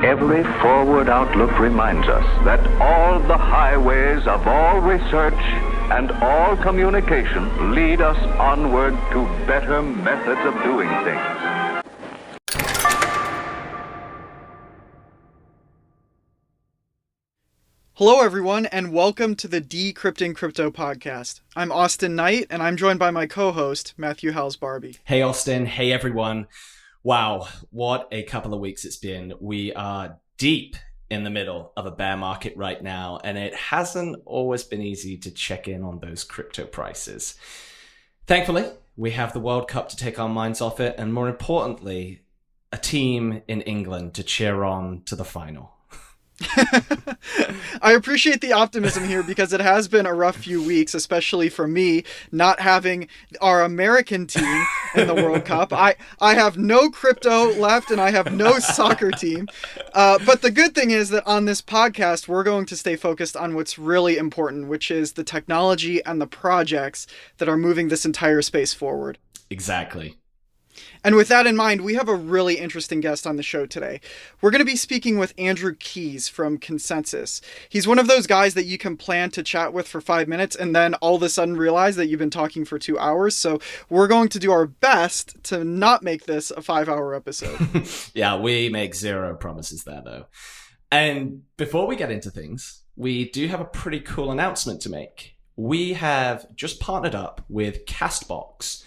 Every forward outlook reminds us that all the highways of all research and all communication lead us onward to better methods of doing things. Hello, everyone, and welcome to the Decrypting Crypto podcast. I'm Austin Knight, and I'm joined by my co-host, Matthew Howes-Barbie. Hey, Austin. Hey, everyone. Wow, what a couple of weeks it's been. We are deep in the middle of a bear market right now, and it hasn't always been easy to check in on those crypto prices. Thankfully, we have the World Cup to take our minds off it, and more importantly, a team in England to cheer on to the final. I appreciate the optimism here because it has been a rough few weeks, especially for me, not having our American team in the World Cup. I have no crypto left and I have no soccer team. But the good thing is that on this podcast, we're going to stay focused on what's really important, which is the technology and the projects that are moving this entire space forward. Exactly. And with that in mind, we have a really interesting guest on the show today. We're going to be speaking with Andrew Keys from ConsenSys. He's one of those guys that you can plan to chat with for 5 minutes and then all of a sudden realize that you've been talking for 2 hours. So we're going to do our best to not make this a 5-hour episode. Yeah, we make zero promises there, though. And before we get into things, we do have a pretty cool announcement to make. We have just partnered up with Castbox,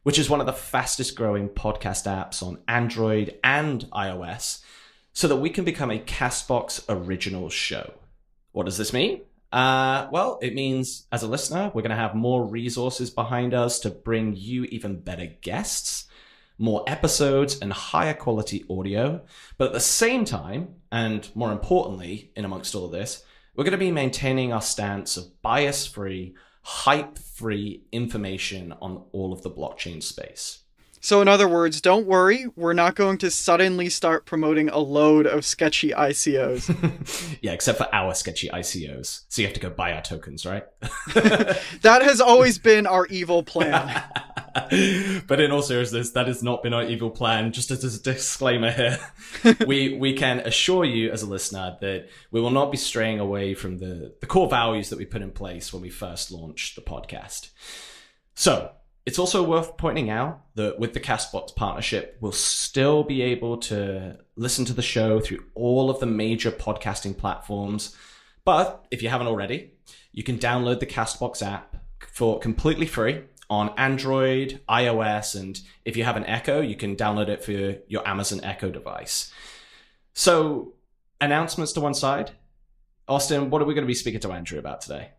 which is one of the fastest growing podcast apps on Android and iOS, so that we can become a Castbox original show. What does this mean? Well, it means as a listener, we're going to have more resources behind us to bring you even better guests, more episodes, and higher quality audio. But at the same time, and more importantly, in amongst all of this, we're going to be maintaining our stance of bias-free, hype-free information on all of the blockchain space. So in other words, don't worry, we're not going to suddenly start promoting a load of sketchy ICOs. Yeah, except for our sketchy ICOs. So you have to go buy our tokens, right? That has always been our evil plan. But in all seriousness, that has not been our evil plan. Just as a disclaimer here, we can assure you as a listener that we will not be straying away from the core values that we put in place when we first launched the podcast. So it's also worth pointing out that with the Castbox partnership, we'll still be able to listen to the show through all of the major podcasting platforms. But if you haven't already, you can download the Castbox app for completely free on Android, iOS, and if you have an Echo, you can download it for your Amazon Echo device. So, announcements to one side. Austin, what are we going to be speaking to Andrew about today?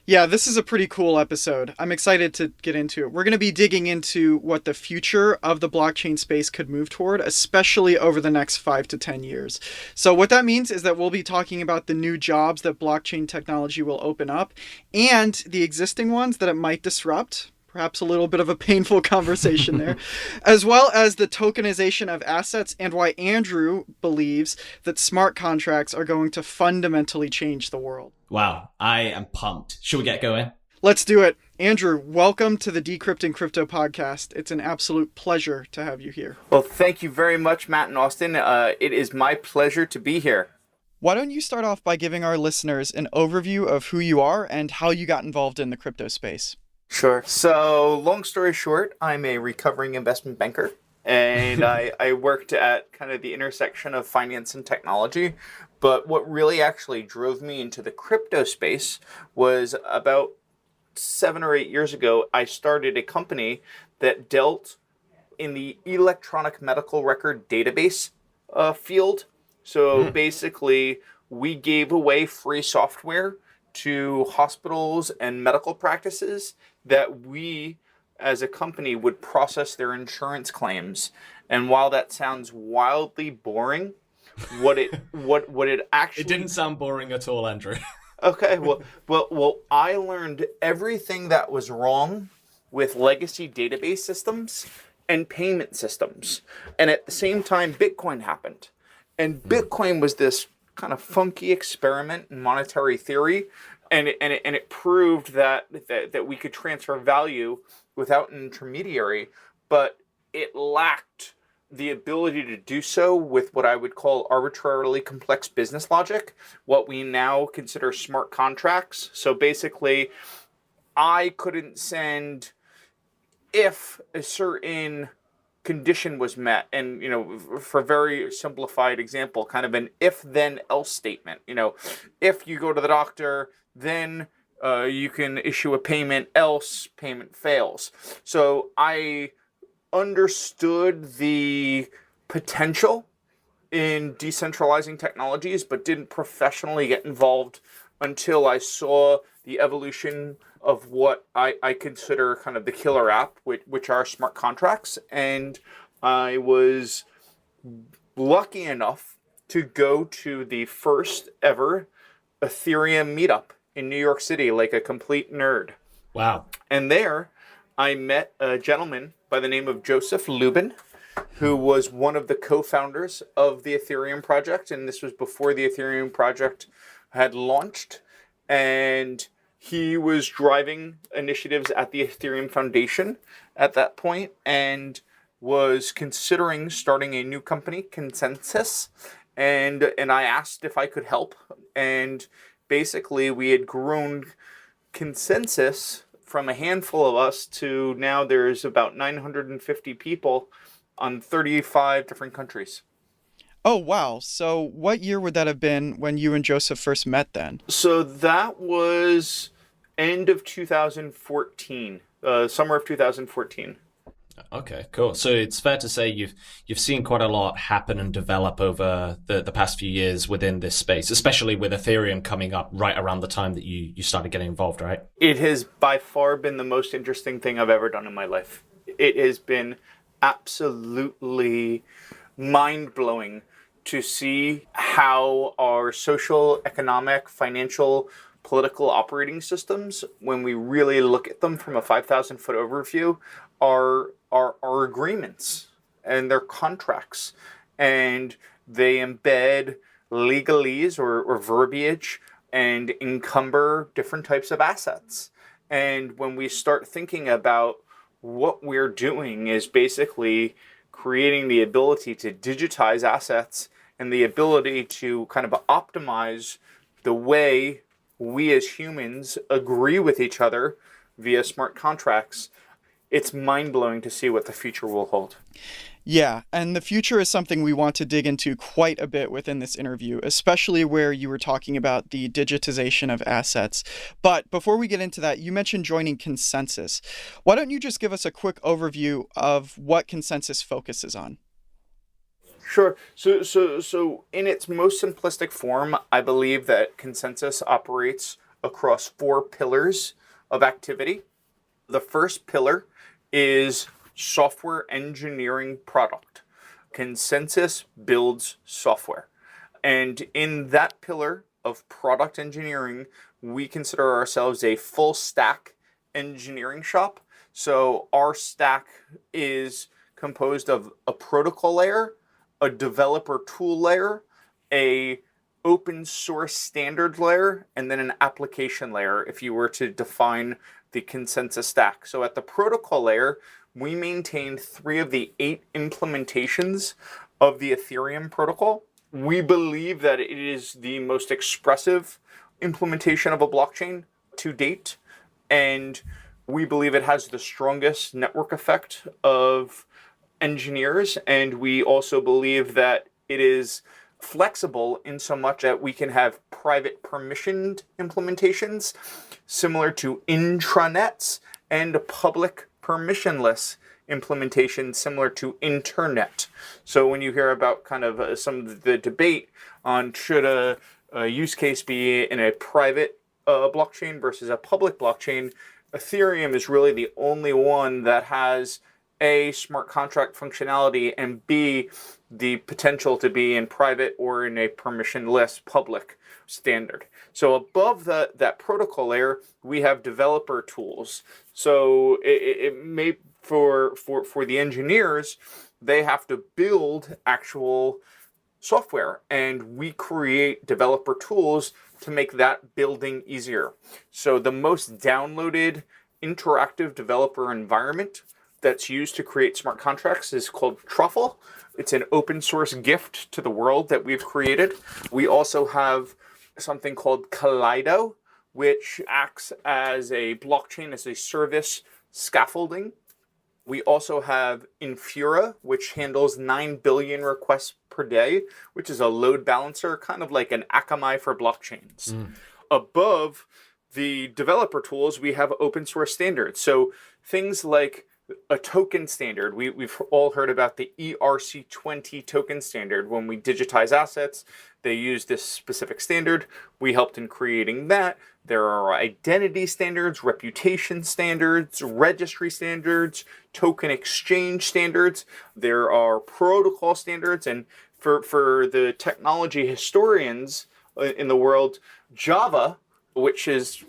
Yeah, this is a pretty cool episode. I'm excited to get into it. We're going to be digging into what the future of the blockchain space could move toward, especially over the next 5 to 10 years. So what that means is that we'll be talking about the new jobs that blockchain technology will open up and the existing ones that it might disrupt. Perhaps a little bit of a painful conversation there, as well as the tokenization of assets and why Andrew believes that smart contracts are going to fundamentally change the world. Wow, I am pumped. Should we get going? Let's do it. Andrew, welcome to the Decrypting Crypto podcast. It's an absolute pleasure to have you here. Well, thank you very much, Matt and Austin. It is my pleasure to be here. Why don't you start off by giving our listeners an overview of who you are and how you got involved in the crypto space? Sure. So, long story short, I'm a recovering investment banker, and I worked at kind of the intersection of finance and technology. But what really actually drove me into the crypto space was about 7 or 8 years ago, I started a company that dealt in the electronic medical record database field. So basically, we gave away free software to hospitals and medical practices that we as a company would process their insurance claims. And while that sounds wildly boring, what it actually... It didn't sound boring at all, Andrew. Okay, well, I learned everything that was wrong with legacy database systems and payment systems. And at the same time, Bitcoin happened. And Bitcoin was this kind of funky experiment in monetary theory, and it proved that we could transfer value without an intermediary, but it lacked the ability to do so with what I would call arbitrarily complex business logic, what we now consider smart contracts. So basically, I couldn't send if a certain condition was met, and for a very simplified example, kind of an if then else statement. If you go to the doctor, then you can issue a payment, else payment fails. So I understood the potential in decentralizing technologies, but didn't professionally get involved until I saw the evolution of what I consider kind of the killer app, which are smart contracts. And I was lucky enough to go to the first ever Ethereum meetup in New York City, like a complete nerd. Wow. And there I met a gentleman by the name of Joseph Lubin, who was one of the co-founders of the Ethereum project. And this was before the Ethereum project had launched. And he was driving initiatives at the Ethereum Foundation at that point and was considering starting a new company, ConsenSys. And I asked if I could help. And basically, we had grown ConsenSys from a handful of us to now there's about 950 people on 35 different countries. Oh, wow. So what year would that have been when you and Joseph first met then? So that was end of 2014, summer of 2014. Okay, cool. So it's fair to say you've seen quite a lot happen and develop over the past few years within this space, especially with Ethereum coming up right around the time that you started getting involved, right? It has by far been the most interesting thing I've ever done in my life. It has been absolutely mind-blowing to see how our social, economic, financial, political operating systems, when we really look at them from a 5,000-foot overview, are agreements and they're contracts, and they embed legalese or verbiage and encumber different types of assets. And when we start thinking about what we're doing is basically creating the ability to digitize assets and the ability to kind of optimize the way we as humans agree with each other via smart contracts, it's mind-blowing to see what the future will hold. Yeah, and the future is something we want to dig into quite a bit within this interview, especially where you were talking about the digitization of assets. But before we get into that, you mentioned joining ConsenSys. Why don't you just give us a quick overview of what ConsenSys focuses on? Sure. So in its most simplistic form, I believe that ConsenSys operates across 4 pillars of activity. The first pillar is software engineering product. ConsenSys builds software. And in that pillar of product engineering, we consider ourselves a full stack engineering shop. So our stack is composed of a protocol layer, a developer tool layer, a open source standard layer, and then an application layer if you were to define the ConsenSys stack. So at the protocol layer, we maintain 3 of the 8 implementations of the Ethereum protocol. We believe that it is the most expressive implementation of a blockchain to date, and we believe it has the strongest network effect of engineers, and we also believe that it is flexible in so much that we can have private permissioned implementations similar to intranets and public permissionless implementation similar to internet. So when you hear about kind of some of the debate on should a use case be in a private blockchain versus a public blockchain, Ethereum is really the only one that has A, smart contract functionality, and B, the potential to be in private or in a permissionless public standard. So above that protocol layer, we have developer tools. So it may, for the engineers, they have to build actual software, and we create developer tools to make that building easier. So the most downloaded interactive developer environment that's used to create smart contracts is called Truffle. It's an open source gift to the world that we've created. We also have something called Kaleido, which acts as a blockchain as a service scaffolding. We also have Infura, which handles 9 billion requests per day, which is a load balancer, kind of like an Akamai for blockchains. Above the developer tools, we have open source standards. So things like a token standard. We've all heard about the ERC20 token standard. When we digitize assets, they use this specific standard. We helped in creating that. There are identity standards, reputation standards, registry standards, token exchange standards. There are protocol standards. And for the technology historians in the world, Java, which is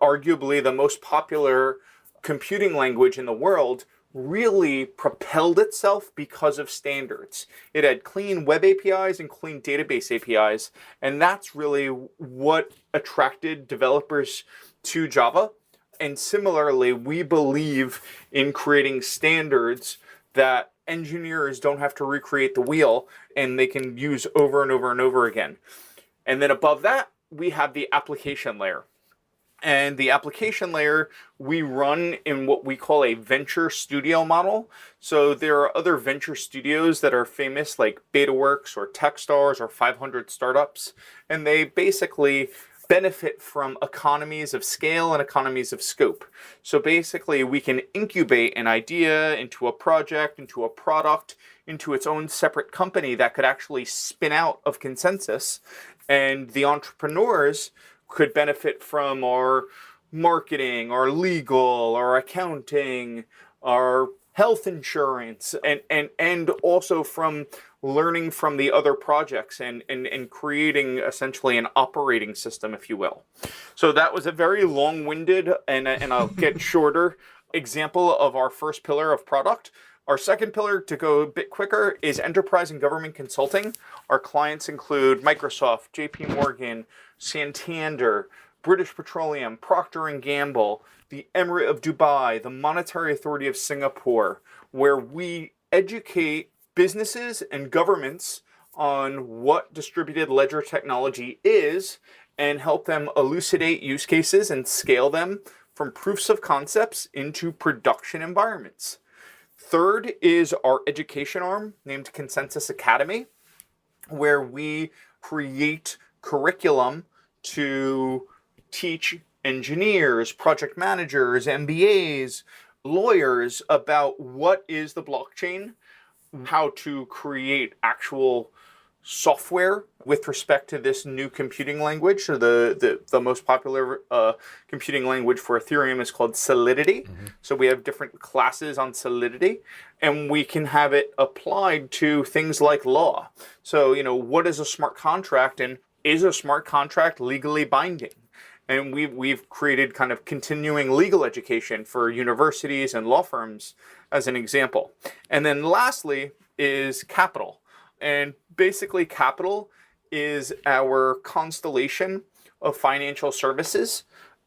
arguably the most popular computing language in the world, really propelled itself because of standards. It had clean web APIs and clean database APIs, and that's really what attracted developers to Java. And similarly, we believe in creating standards that engineers don't have to recreate the wheel and they can use over and over and over again. And then above that, we have the application layer. And the application layer, we run in what we call a venture studio model. So there are other venture studios that are famous, like BetaWorks or Techstars or 500 Startups. And they basically benefit from economies of scale and economies of scope. So basically, we can incubate an idea into a project, into a product, into its own separate company that could actually spin out of ConsenSys. And the entrepreneurs could benefit from our marketing, our legal, our accounting, our health insurance, and also from learning from the other projects and creating essentially an operating system, if you will. So that was a very long-winded and I'll get shorter example of our first pillar of product. Our second pillar, to go a bit quicker, is enterprise and government consulting. Our clients include Microsoft, JP Morgan, Santander, British Petroleum, Procter & Gamble, the Emirate of Dubai, the Monetary Authority of Singapore, where we educate businesses and governments on what distributed ledger technology is and help them elucidate use cases and scale them from proofs of concepts into production environments. Third is our education arm named ConsenSys Academy, where we create curriculum to teach engineers, project managers, MBAs, lawyers about what is the blockchain, how to create actual software with respect to this new computing language. So the most popular computing language for Ethereum is called Solidity. So we have different classes on Solidity, and we can have it applied to things like law. So, what is a smart contract, and is a smart contract legally binding? And we've created kind of continuing legal education for universities and law firms as an example. And then lastly is capital. And basically capital is our constellation of financial services.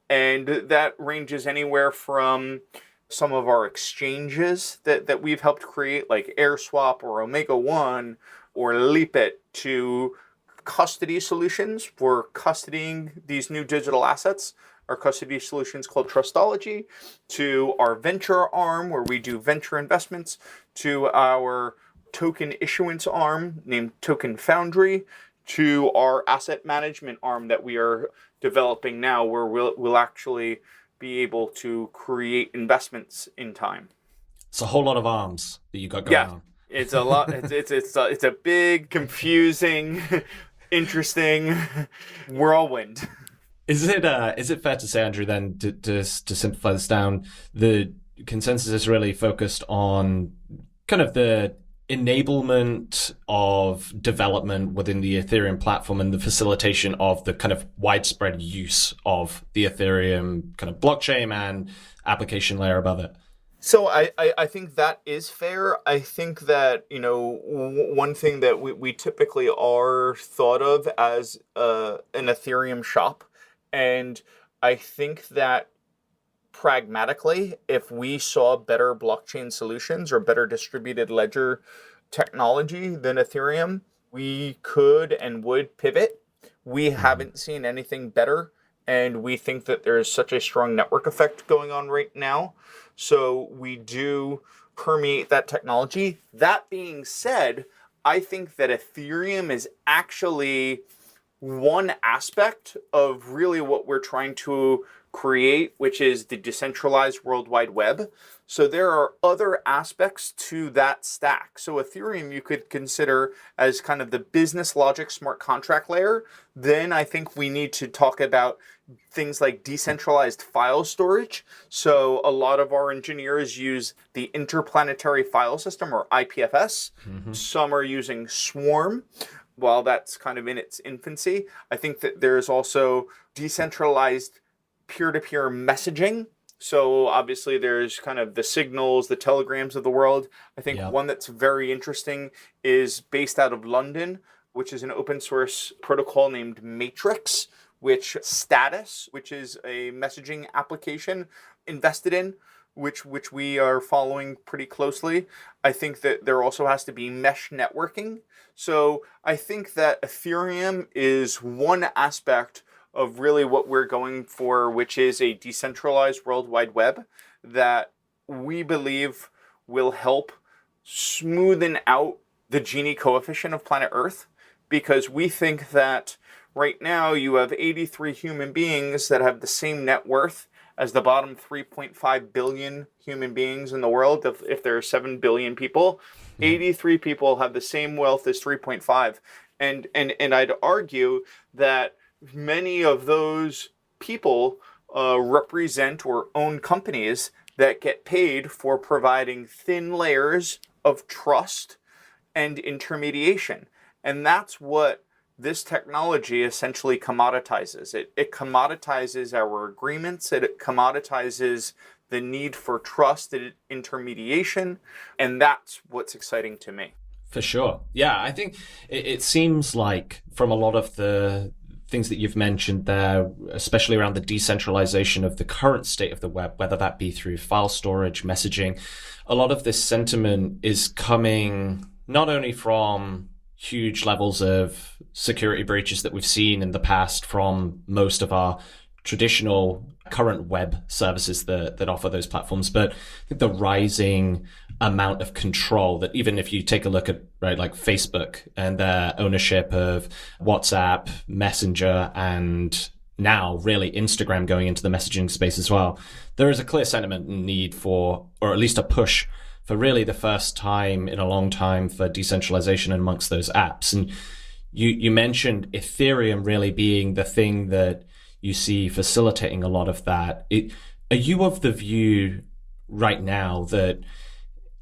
And that ranges anywhere from some of our exchanges that we've helped create, like AirSwap or Omega One or Leapit, to custody solutions for custodying these new digital assets. Our custody solutions called Trustology, to our venture arm where we do venture investments, to our token issuance arm named Token Foundry, to our asset management arm that we are developing now, where we'll actually be able to create investments in time. It's a whole lot of arms that you got going on. It's a lot. It's a big, confusing, interesting whirlwind. Is it fair to say, Andrew, then, to simplify this down, the ConsenSys is really focused on kind of the enablement of development within the Ethereum platform and the facilitation of the kind of widespread use of the Ethereum kind of blockchain and application layer above it? So I think that is fair. I think that, one thing that we typically are thought of as an Ethereum shop. And I think that pragmatically, if we saw better blockchain solutions or better distributed ledger technology than Ethereum, we could and would pivot. We haven't seen anything better, and we think that there's such a strong network effect going on right now. So we do permeate that technology. That being said, I think that Ethereum is actually one aspect of really what we're trying to create, which is the decentralized World Wide Web. So there are other aspects to that stack. So Ethereum you could consider as kind of the business logic smart contract layer. Then I think we need to talk about things like decentralized file storage. So a lot of our engineers use the Interplanetary File System, or IPFS. Some are using Swarm. While that's kind of in its infancy, I think that there's also decentralized peer-to-peer messaging. So obviously there's kind of the Signals, the Telegrams of the world. I think one that's very interesting is based out of London, which is an open source protocol named Matrix, which Status, which is a messaging application invested in, which we are following pretty closely. I think that there also has to be mesh networking. So I think that Ethereum is one aspect of really what we're going for, which is a decentralized World Wide Web that we believe will help smoothen out the Gini coefficient of planet Earth, because we think that right now you have 83 human beings that have the same net worth as the bottom 3.5 billion human beings in the world. If there are 7 billion people, 83 people have the same wealth as 3.5. And I'd argue that many of those people represent or own companies that get paid for providing thin layers of trust and intermediation. And that's what this technology essentially commoditizes. It commoditizes our agreements. It commoditizes the need for trust and intermediation. And that's what's exciting to me. For sure. Yeah, I think it seems like from a lot of the things that you've mentioned there, especially around the decentralization of the current state of the web, whether that be through file storage, messaging, a lot of this sentiment is coming not only from huge levels of security breaches that we've seen in the past from most of our traditional current web services that offer those platforms, but I think the rising amount of control that even if you take a look at, right, like Facebook and their ownership of WhatsApp, Messenger, and now really Instagram going into the messaging space as well, there is a clear sentiment and need for, or at least a push for really the first time in a long time for decentralization amongst those apps. And you mentioned Ethereum really being the thing that you see facilitating a lot of that. Are you of the view right now that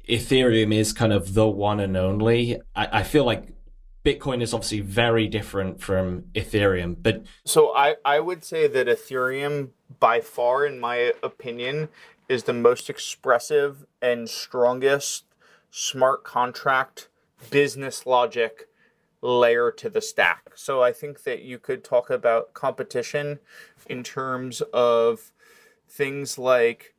Ethereum is kind of the one and only? I feel like Bitcoin is obviously very different from Ethereum, but... So I would say that Ethereum, by far, in my opinion, is the most expressive and strongest smart contract business logic layer to the stack. So I think that you could talk about competition in terms of things like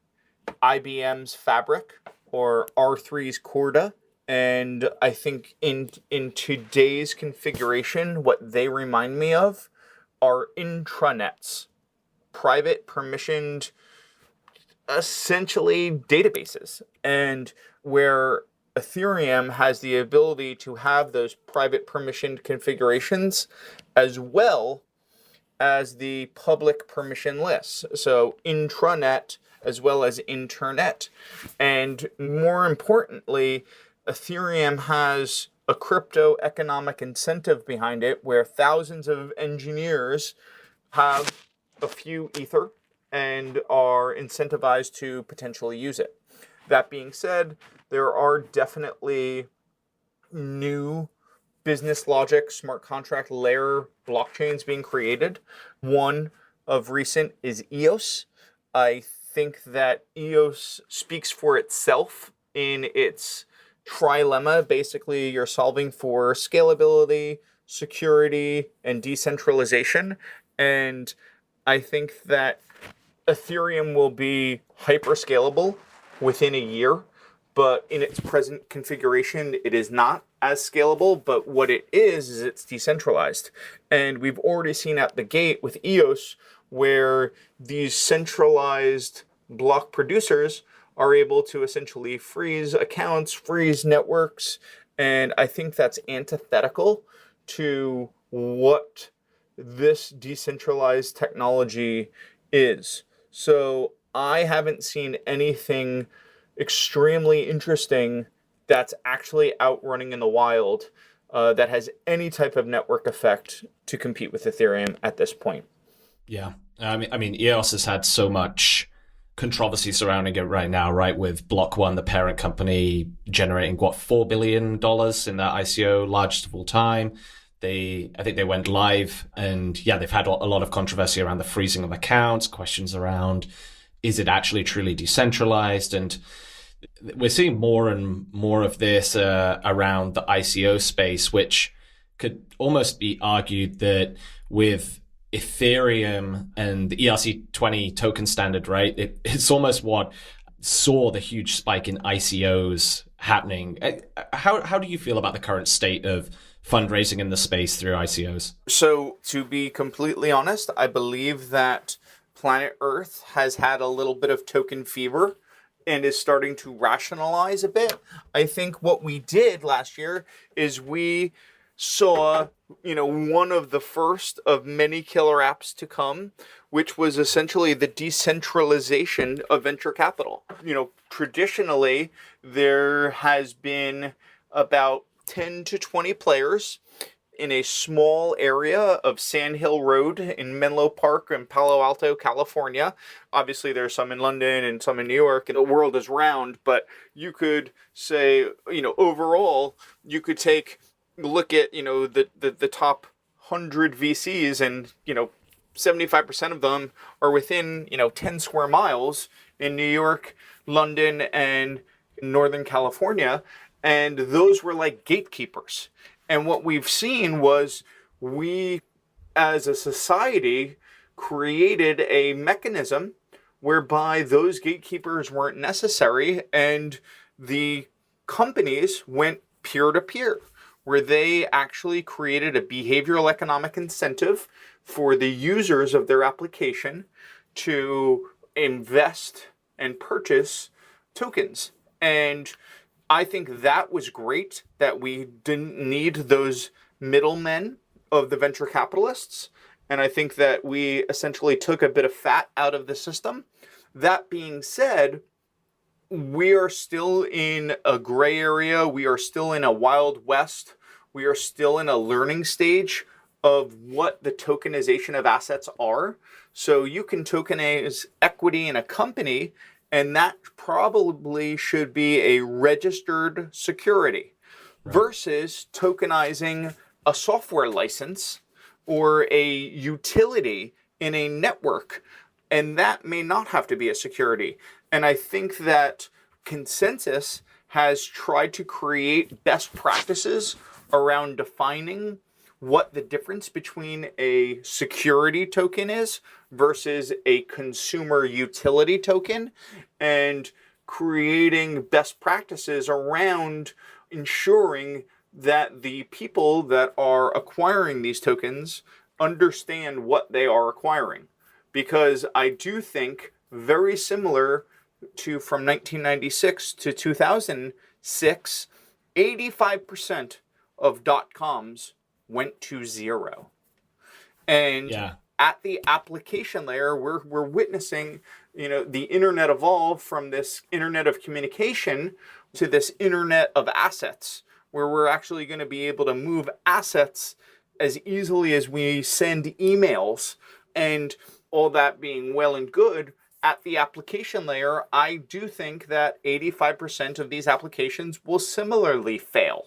IBM's Fabric or R3's Corda. And I think in today's configuration, what they remind me of are intranets, private permissioned, essentially databases, and where Ethereum has the ability to have those private permissioned configurations as well as the public permission lists. So intranet as well as internet. And more importantly, Ethereum has a crypto economic incentive behind it where thousands of engineers have a few Ether and are incentivized to potentially use it. That being said, there are definitely new business logic, smart contract layer blockchains being created. One of recent is EOS. I think that EOS speaks for itself in its trilemma. Basically, you're solving for scalability, security, and decentralization. And I think that Ethereum will be hyper scalable within a year, but in its present configuration, it is not as scalable. But what it is it's decentralized. And we've already seen at the gate with EOS where these centralized block producers are able to essentially freeze accounts, freeze networks. And I think that's antithetical to what this decentralized technology is. So I haven't seen anything extremely interesting that's actually out running in the wild that has any type of network effect to compete with Ethereum at this point. Yeah. I mean, EOS has had so much controversy surrounding it right now, right? With Block One, the parent company, generating $4 billion in that ICO, largest of all time. I think they went live, and yeah, they've had a lot of controversy around the freezing of accounts, questions around, is it actually truly decentralized? And we're seeing more and more of this around the ICO space, which could almost be argued that with Ethereum and the ERC20 token standard, right? It's almost what saw the huge spike in ICOs happening. How do you feel about the current state of fundraising in the space through ICOs? So, to be completely honest, I believe that planet Earth has had a little bit of token fever and is starting to rationalize a bit. I think what we did last year is we saw, one of the first of many killer apps to come, which was essentially the decentralization of venture capital. Traditionally, there has been about 10 to 20 players in a small area of Sand Hill Road in Menlo Park in Palo Alto, California. Obviously, there's some in London and some in New York, and the world is round, but you could say, overall, you could look at, the top 100 VCs, and, 75% of them are within, 10 square miles in New York, London, and Northern California. And those were like gatekeepers. And what we've seen was we, as a society, created a mechanism whereby those gatekeepers weren't necessary, and the companies went peer-to-peer, where they actually created a behavioral economic incentive for the users of their application to invest and purchase tokens. And I think that was great that we didn't need those middlemen of the venture capitalists. And I think that we essentially took a bit of fat out of the system. That being said, we are still in a gray area. We are still in a wild west. We are still in a learning stage of what the tokenization of assets are. So you can tokenize equity in a company, and that probably should be a registered security, right, versus tokenizing a software license or a utility in a network. And that may not have to be a security. And I think that ConsenSys has tried to create best practices around defining what the difference between a security token is versus a consumer utility token, and creating best practices around ensuring that the people that are acquiring these tokens understand what they are acquiring. Because I do think, very similar to from 1996 to 2006, 85% of .coms went to zero. And at the application layer, we're witnessing, the internet evolve from this internet of communication to this internet of assets, where we're actually going to be able to move assets as easily as we send emails. And all that being well and good, at the application layer, I do think that 85% of these applications will similarly fail.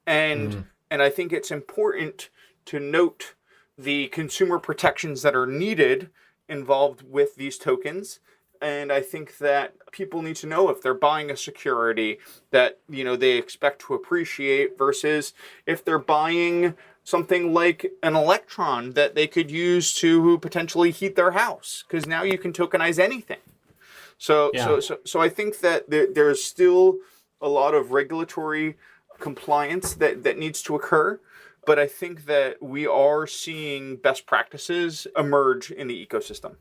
And I think it's important to note the consumer protections that are needed involved with these tokens. And I think that people need to know if they're buying a security that, they expect to appreciate, versus if they're buying something like an electron that they could use to potentially heat their house, because now you can tokenize anything. So I think that there's still a lot of regulatory compliance that needs to occur, but I think that we are seeing best practices emerge in the ecosystem.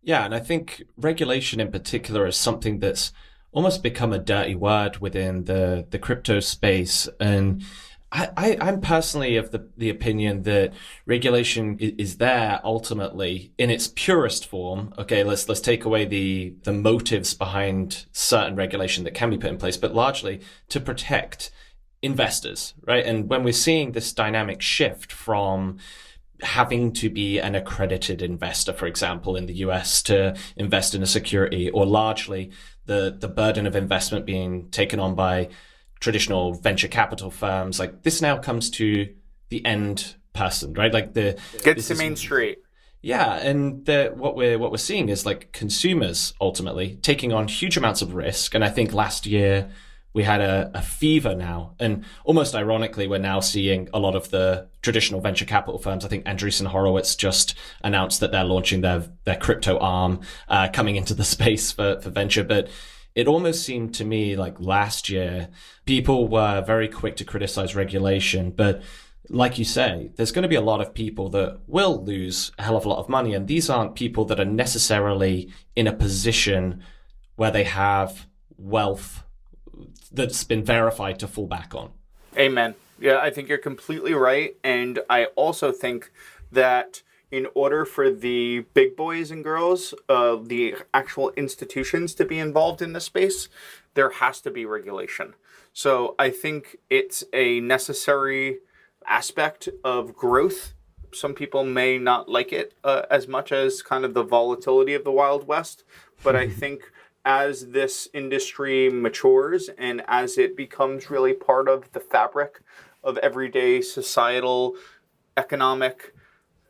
Yeah, and I think regulation in particular is something that's almost become a dirty word within the crypto space. And I'm personally of the opinion that regulation is there ultimately in its purest form. Okay, let's take away the motives behind certain regulation that can be put in place, but largely to protect investors, right? And when we're seeing this dynamic shift from having to be an accredited investor, for example, in the US to invest in a security, or largely the burden of investment being taken on by traditional venture capital firms, like this now comes to the end person, right? Like gets to Main Street. Yeah, and what we're seeing is like consumers ultimately taking on huge amounts of risk. And I think last year we had a fever now, and almost ironically, we're now seeing a lot of the traditional venture capital firms. I think Andreessen Horowitz just announced that they're launching their crypto arm, coming into the space for venture, but it almost seemed to me like last year, people were very quick to criticize regulation. But like you say, there's going to be a lot of people that will lose a hell of a lot of money. And these aren't people that are necessarily in a position where they have wealth that's been verified to fall back on. Amen. Yeah, I think you're completely right. And I also think that in order for the big boys and girls, the actual institutions to be involved in this space, there has to be regulation. So I think it's a necessary aspect of growth. Some people may not like it as much as kind of the volatility of the Wild West, but I think as this industry matures and as it becomes really part of the fabric of everyday societal, economic,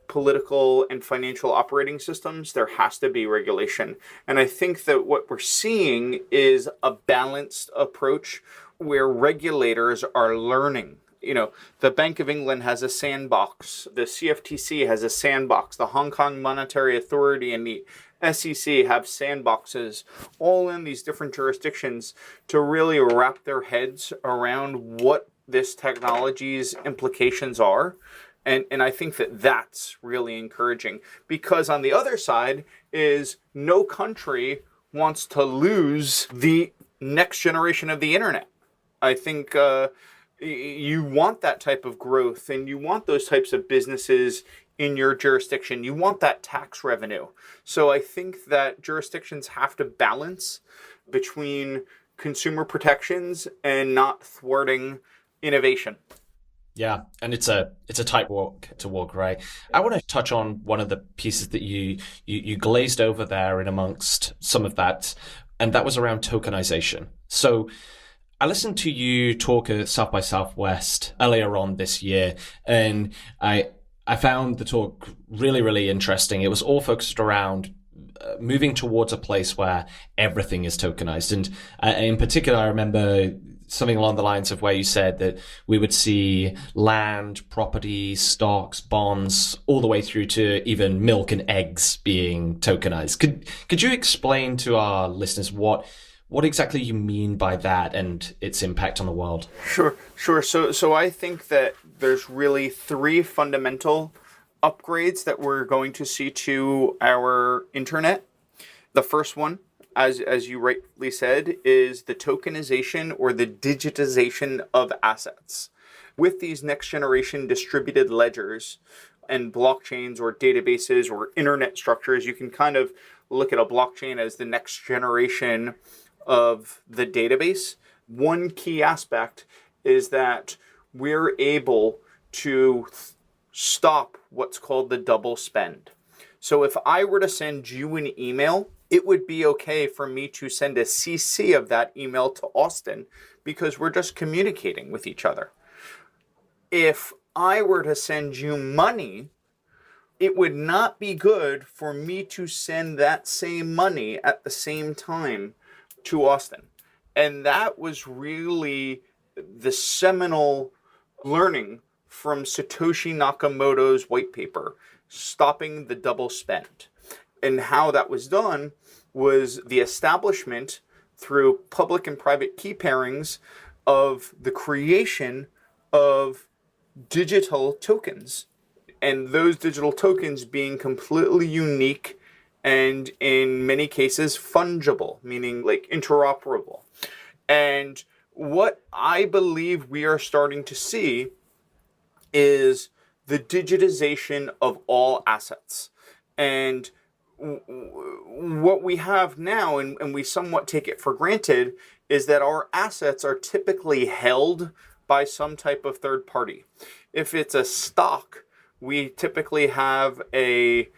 political, and financial operating systems, there has to be regulation. And I think that what we're seeing is a balanced approach where regulators are learning. You know, the Bank of England has a sandbox, the CFTC has a sandbox, the Hong Kong Monetary Authority and the SEC have sandboxes all in these different jurisdictions to really wrap their heads around what this technology's implications are. And I think that that's really encouraging, because on the other side is no country wants to lose the next generation of the internet. I think you want that type of growth, and you want those types of businesses in your jurisdiction. You want that tax revenue. So I think that jurisdictions have to balance between consumer protections and not thwarting innovation. Yeah, and it's a tightrope to walk, right? I want to touch on one of the pieces that you glazed over there in amongst some of that, and that was around tokenization. So I listened to you talk at South by Southwest earlier on this year, and I found the talk really, really interesting. It was all focused around moving towards a place where everything is tokenized. And in particular, I remember something along the lines of where you said that we would see land, property, stocks, bonds, all the way through to even milk and eggs being tokenized. Could you explain to our listeners what exactly you mean by that and its impact on the world? Sure. So I think that there's really three fundamental upgrades that we're going to see to our internet. The first one, as you rightly said, is the tokenization or the digitization of assets. With these next generation distributed ledgers and blockchains or databases or internet structures, you can kind of look at a blockchain as the next generation of the database. One key aspect is that we're able to stop what's called the double spend. So if I were to send you an email, it would be okay for me to send a CC of that email to Austin because we're just communicating with each other. If I were to send you money, it would not be good for me to send that same money at the same time to Austin. And that was really the seminal learning from Satoshi Nakamoto's white paper, Stopping the Double Spend. And how that was done was the establishment through public and private key pairings of the creation of digital tokens. And those digital tokens being completely unique and in many cases fungible, meaning like interoperable. And what I believe we are starting to see is the digitization of all assets. And what we have now, and we somewhat take it for granted, is that our assets are typically held by some type of third party. If it's a stock, we typically have a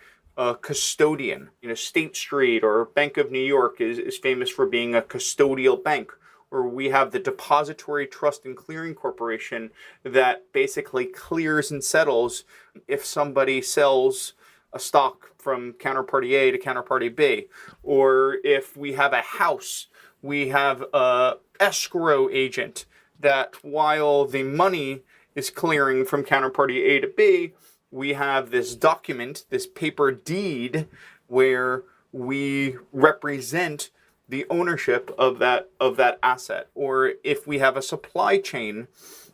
custodian. State Street or Bank of New York is famous for being a custodial bank. Or we have the Depository Trust and Clearing Corporation that basically clears and settles if somebody sells a stock from counterparty A to counterparty B. Or if we have a house, we have a escrow agent that while the money is clearing from counterparty A to B, we have this document, this paper deed, where we represent the ownership of that asset. Or if we have a supply chain,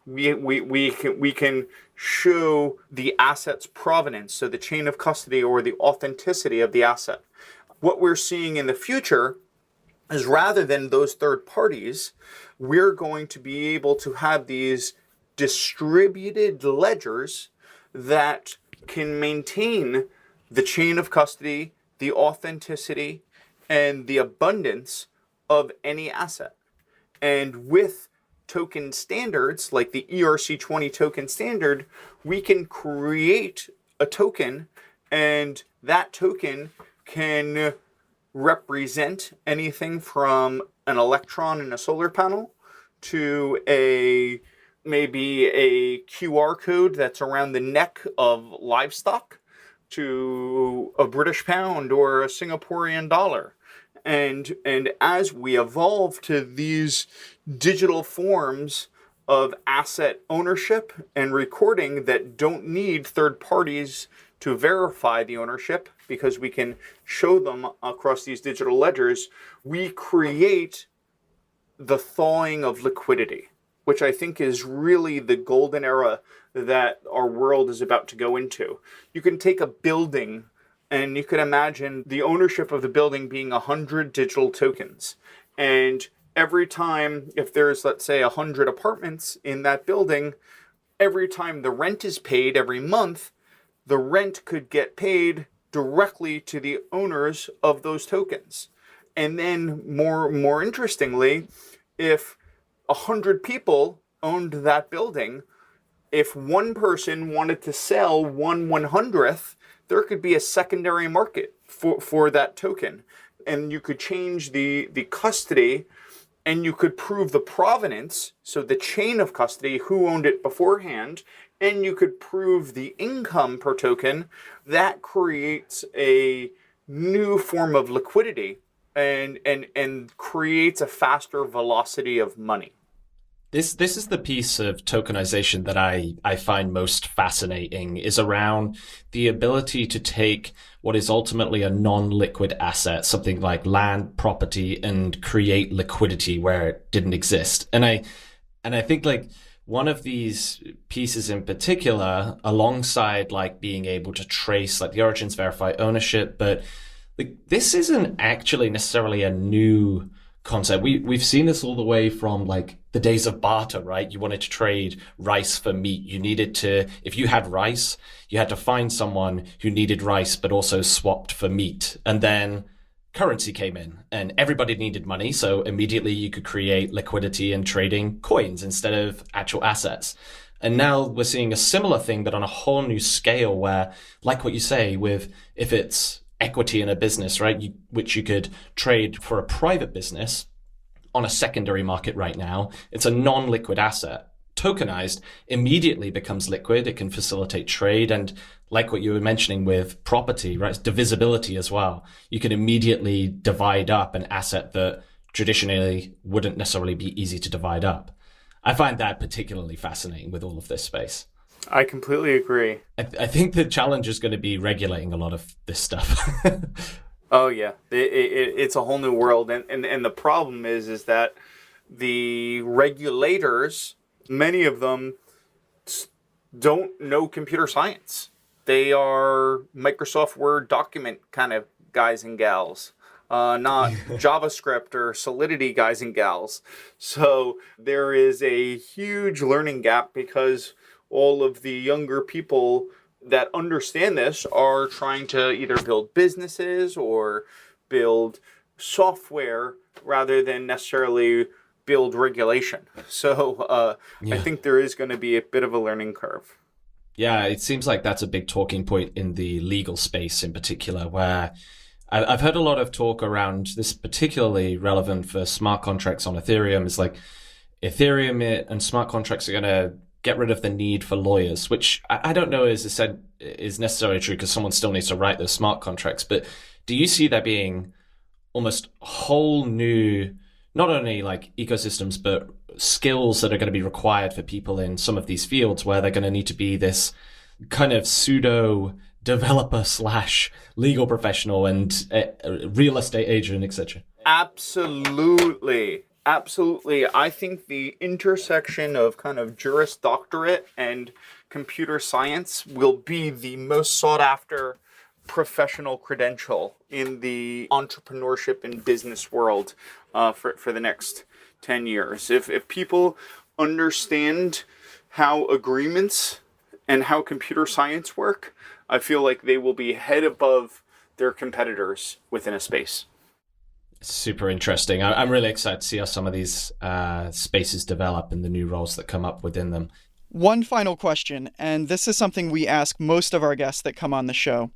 we can show the asset's provenance, so the chain of custody or the authenticity of the asset. What we're seeing in the future is rather than those third parties, we're going to be able to have these distributed ledgers that can maintain the chain of custody, the authenticity, and the abundance of any asset. And with token standards like the ERC20 token standard, we can create a token, and that token can represent anything from an electron in a solar panel to maybe a QR code that's around the neck of livestock, to a British pound or a Singaporean dollar. And as we evolve to these digital forms of asset ownership and recording that don't need third parties to verify the ownership, because we can show them across these digital ledgers, we create the thawing of liquidity, which I think is really the golden era that our world is about to go into. You can take a building and you could imagine the ownership of the building being 100 digital tokens. And every time, if there's, let's say, 100 apartments in that building, every time the rent is paid every month, the rent could get paid directly to the owners of those tokens. And then more interestingly, if 100 people owned that building, if one person wanted to sell 1/100th, there could be a secondary market for that token. And you could change the custody, and you could prove the provenance, so the chain of custody, who owned it beforehand, and you could prove the income per token. That creates a new form of liquidity and creates a faster velocity of money. This is the piece of tokenization that I find most fascinating, is around the ability to take what is ultimately a non-liquid asset, something like land, property, and create liquidity where it didn't exist. And I think like one of these pieces in particular, alongside like being able to trace like the origins, verify ownership, but like this isn't actually necessarily a new concept. We've seen this all the way from like the days of barter, right? You wanted to trade rice for meat. You needed to, if you had rice, you had to find someone who needed rice, but also swapped for meat. And then currency came in and everybody needed money. So immediately you could create liquidity and trading coins instead of actual assets. And now we're seeing a similar thing, but on a whole new scale where, like what you say, with if it's equity in a business, right, which you could trade for a private business on a secondary market right now, it's a non-liquid asset. Tokenized immediately becomes liquid. It can facilitate trade. And like what you were mentioning with property, right, it's divisibility as well. You can immediately divide up an asset that traditionally wouldn't necessarily be easy to divide up. I find that particularly fascinating with all of this space. I completely agree. I think the challenge is going to be regulating a lot of this stuff. Oh yeah, it's a whole new world, and the problem is that the regulators, many of them don't know computer science. They are Microsoft Word document kind of guys and gals, not JavaScript or Solidity guys and gals. So there is a huge learning gap because all of the younger people that understand this are trying to either build businesses or build software rather than necessarily build regulation. So I think there is going to be a bit of a learning curve. Yeah, it seems like that's a big talking point in the legal space in particular, where I've heard a lot of talk around this, particularly relevant for smart contracts on Ethereum. Is like Ethereum and smart contracts are going to get rid of the need for lawyers, which I don't know is necessarily true because someone still needs to write those smart contracts. But do you see there being almost whole new, not only like ecosystems, but skills that are going to be required for people in some of these fields where they're going to need to be this kind of pseudo developer / legal professional and real estate agent, etc.? Absolutely. Absolutely. I think the intersection of kind of Juris Doctorate and computer science will be the most sought after professional credential in the entrepreneurship and business world for the next 10 years. If people understand how agreements and how computer science work, I feel like they will be head above their competitors within a space. Super interesting. I'm really excited to see how some of these spaces develop and the new roles that come up within them. One final question, and this is something we ask most of our guests that come on the show.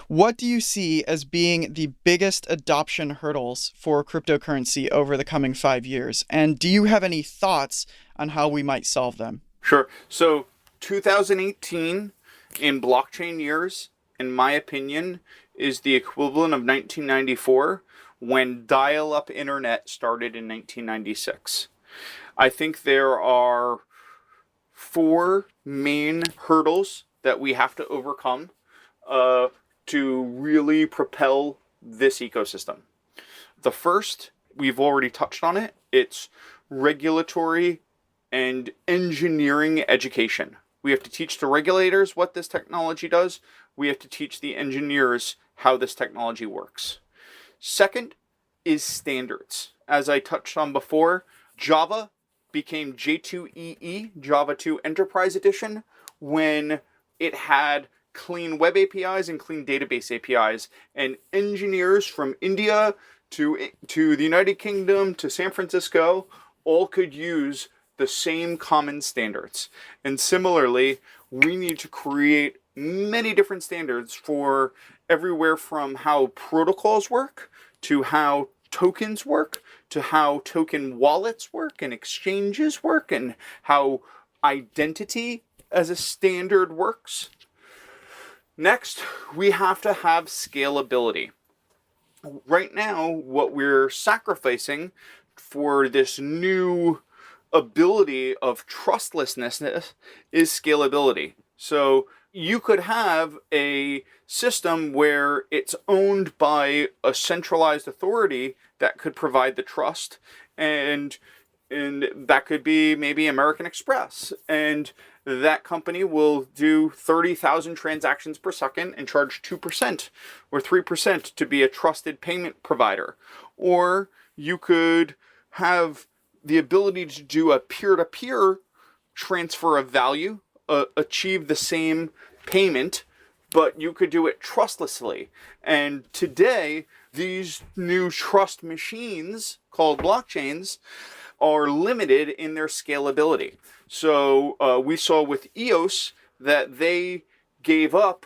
What do you see as being the biggest adoption hurdles for cryptocurrency over the coming 5 years? And do you have any thoughts on how we might solve them? Sure. So 2018 in blockchain years, in my opinion, is the equivalent of 1994 when dial-up internet started in 1996. I think there are 4 main hurdles that we have to overcome to really propel this ecosystem. The first, we've already touched on it, it's regulatory and engineering education. We have to teach the regulators what this technology does. We have to teach the engineers how this technology works. Second is standards. As I touched on before, Java became J2EE, Java 2 Enterprise Edition, when it had clean web APIs and clean database APIs, and engineers from India to the United Kingdom to San Francisco all could use the same common standards. And similarly, we need to create many different standards for everywhere from how protocols work to how tokens work, to how token wallets work and exchanges work, and how identity as a standard works. Next, we have to have scalability. Right now, what we're sacrificing for this new ability of trustlessness is scalability. So you could have a system where it's owned by a centralized authority that could provide the trust, and that could be maybe American Express, and that company will do 30,000 transactions per second and charge 2% or 3% to be a trusted payment provider. Or you could have the ability to do a peer-to-peer transfer of value, achieve the same payment, but you could do it trustlessly. And today, these new trust machines called blockchains are limited in their scalability. So we saw with EOS that they gave up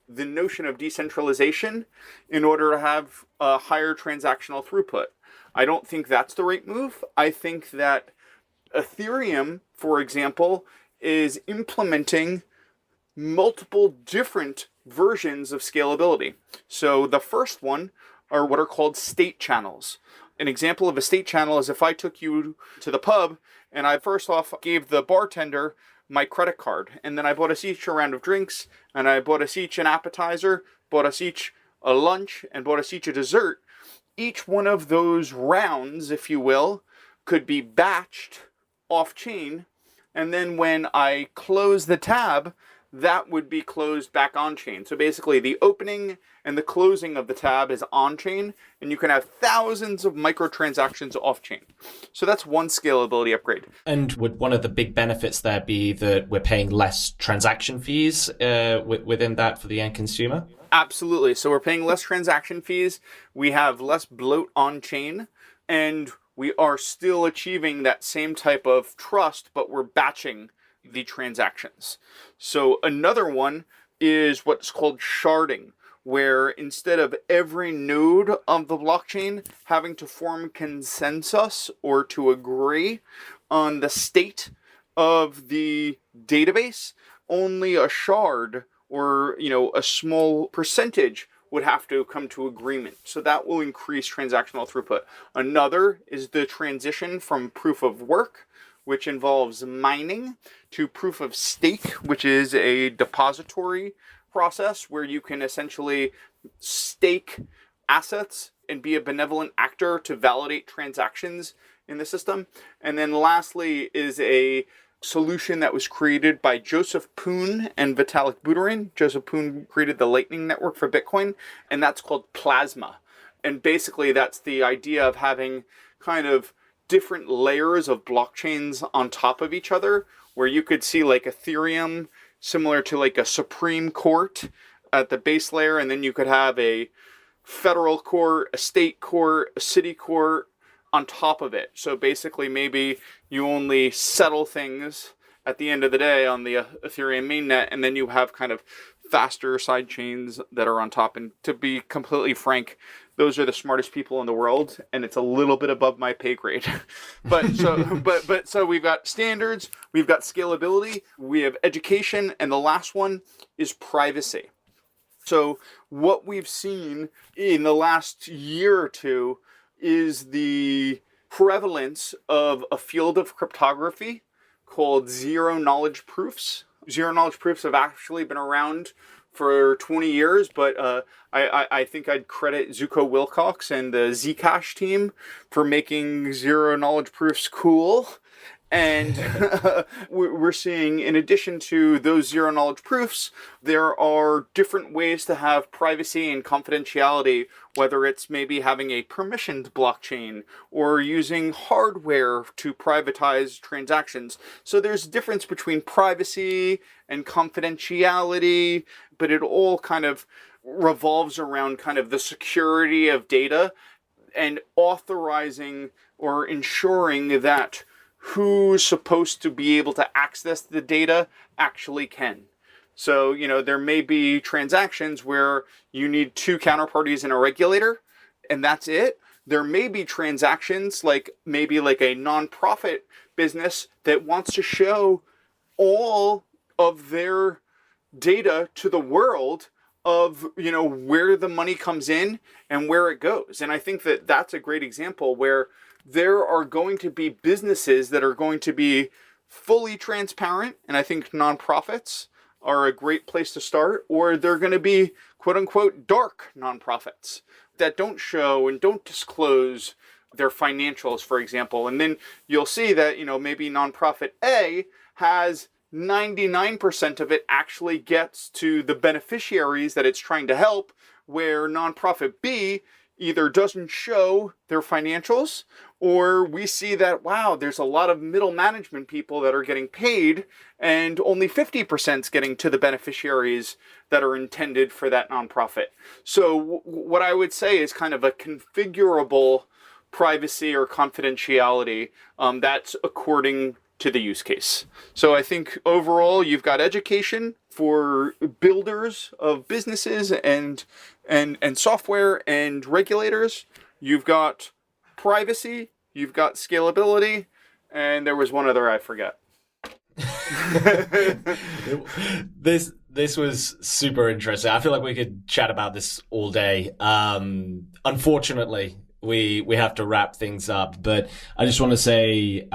the notion of decentralization in order to have a higher transactional throughput. I don't think that's the right move. I think that Ethereum, for example, is implementing multiple different versions of scalability. So the first one are what are called state channels. An example of a state channel is if I took you to the pub and I first off gave the bartender my credit card. And then I bought us each a round of drinks, and I bought us each an appetizer, bought us each a lunch, and bought us each a dessert. Each one of those rounds, if you will, could be batched off-chain, and then when I close the tab, that would be closed back on-chain. So basically, the opening and the closing of the tab is on-chain, and you can have thousands of microtransactions off-chain. So that's one scalability upgrade. And would one of the big benefits there be that we're paying less transaction fees within that for the end consumer? Absolutely. So we're paying less transaction fees, we have less bloat on-chain, and we are still achieving that same type of trust, but we're batching the transactions. So another one is what's called sharding, where instead of every node of the blockchain having to form consensus or to agree on the state of the database, only a shard or a small percentage would have to come to agreement. So that will increase transactional throughput. Another is the transition from proof of work, which involves mining, to proof of stake, which is a depository process where you can essentially stake assets and be a benevolent actor to validate transactions in the system. And then lastly is a solution that was created by Joseph Poon and Vitalik Buterin. Joseph Poon created the Lightning Network for Bitcoin, and that's called Plasma. And basically that's the idea of having kind of different layers of blockchains on top of each other, where you could see like Ethereum similar to like a Supreme Court at the base layer, and then you could have a federal court, a state court, a city court on top of it. So basically maybe you only settle things at the end of the day on the Ethereum mainnet, and then you have kind of faster side chains that are on top. And to be completely frank, those are the smartest people in the world, and it's a little bit above my pay grade. So we've got standards, we've got scalability, we have education, and the last one is privacy. So what we've seen in the last year or two is the prevalence of a field of cryptography called zero-knowledge proofs. Zero-knowledge proofs have actually been around for 20 years, but I think I'd credit Zuko Wilcox and the Zcash team for making zero-knowledge proofs cool. And we're seeing, in addition to those zero-knowledge proofs, there are different ways to have privacy and confidentiality, whether it's maybe having a permissioned blockchain or using hardware to privatize transactions. So there's a difference between privacy and confidentiality, but it all kind of revolves around kind of the security of data and authorizing or ensuring that who's supposed to be able to access the data actually can. So, there may be transactions where you need two counterparties and a regulator, and that's it. There may be transactions like maybe like a nonprofit business that wants to show all of their data to the world of, where the money comes in and where it goes. And I think that that's a great example where there are going to be businesses that are going to be fully transparent, and I think nonprofits are a great place to start, or they're going to be quote unquote dark nonprofits that don't show and don't disclose their financials, for example. And then you'll see that, maybe nonprofit A has 99% of it actually gets to the beneficiaries that it's trying to help, where nonprofit B either doesn't show their financials, or we see that, wow, there's a lot of middle management people that are getting paid and only 50% is getting to the beneficiaries that are intended for that nonprofit. So what I would say is kind of a configurable privacy or confidentiality that's according to the use case. So I think overall you've got education for builders of businesses and software and regulators. You've got privacy, you've got scalability, and there was one other I forget. This was super interesting. I feel like we could chat about this all day. Unfortunately, we have to wrap things up, but I just want to say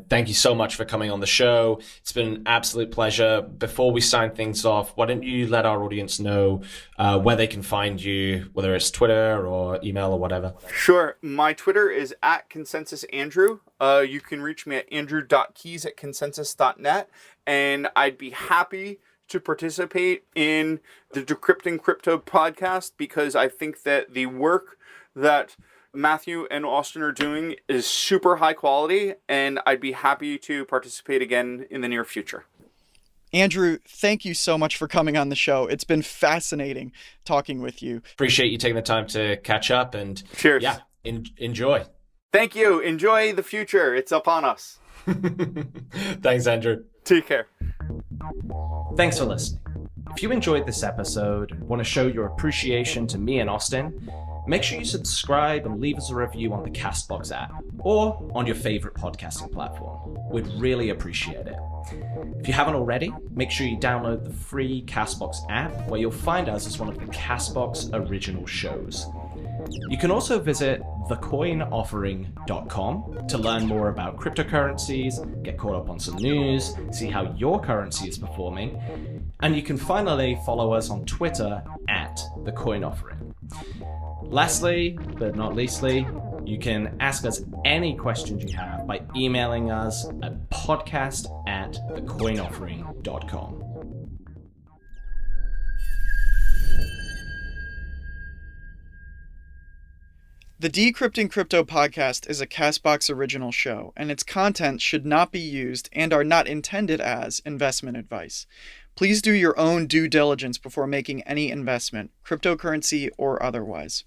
thank you so much for coming on the show. It's been an absolute pleasure. Before we sign things off, why don't you let our audience know where they can find you, whether it's Twitter or email or whatever? Sure. My Twitter is @ConsensusAndrew. You can reach me at andrew.keys@consensus.net, and I'd be happy to participate in the Decrypting Crypto podcast, because I think that the work that Matthew and Austin are doing is super high quality, and I'd be happy to participate again in the near future. Andrew, thank you so much for coming on the show. It's been fascinating talking with you. Appreciate you taking the time to catch up, and cheers. Yeah, enjoy. Thank you. Enjoy the future. It's upon us. Thanks, Andrew. Take care. Thanks for listening. If you enjoyed this episode and want to show your appreciation to me and Austin, make sure you subscribe and leave us a review on the CastBox app or on your favorite podcasting platform. We'd really appreciate it. If you haven't already, make sure you download the free CastBox app, where you'll find us as one of the CastBox original shows. You can also visit thecoinoffering.com to learn more about cryptocurrencies, get caught up on some news, see how your currency is performing, and you can finally follow us on Twitter @thecoinoffering. Lastly, but not leastly, you can ask us any questions you have by emailing us at podcast@thecoinoffering.com. The Decrypting Crypto podcast is a CastBox original show, and its content should not be used and are not intended as investment advice. Please do your own due diligence before making any investment, cryptocurrency or otherwise.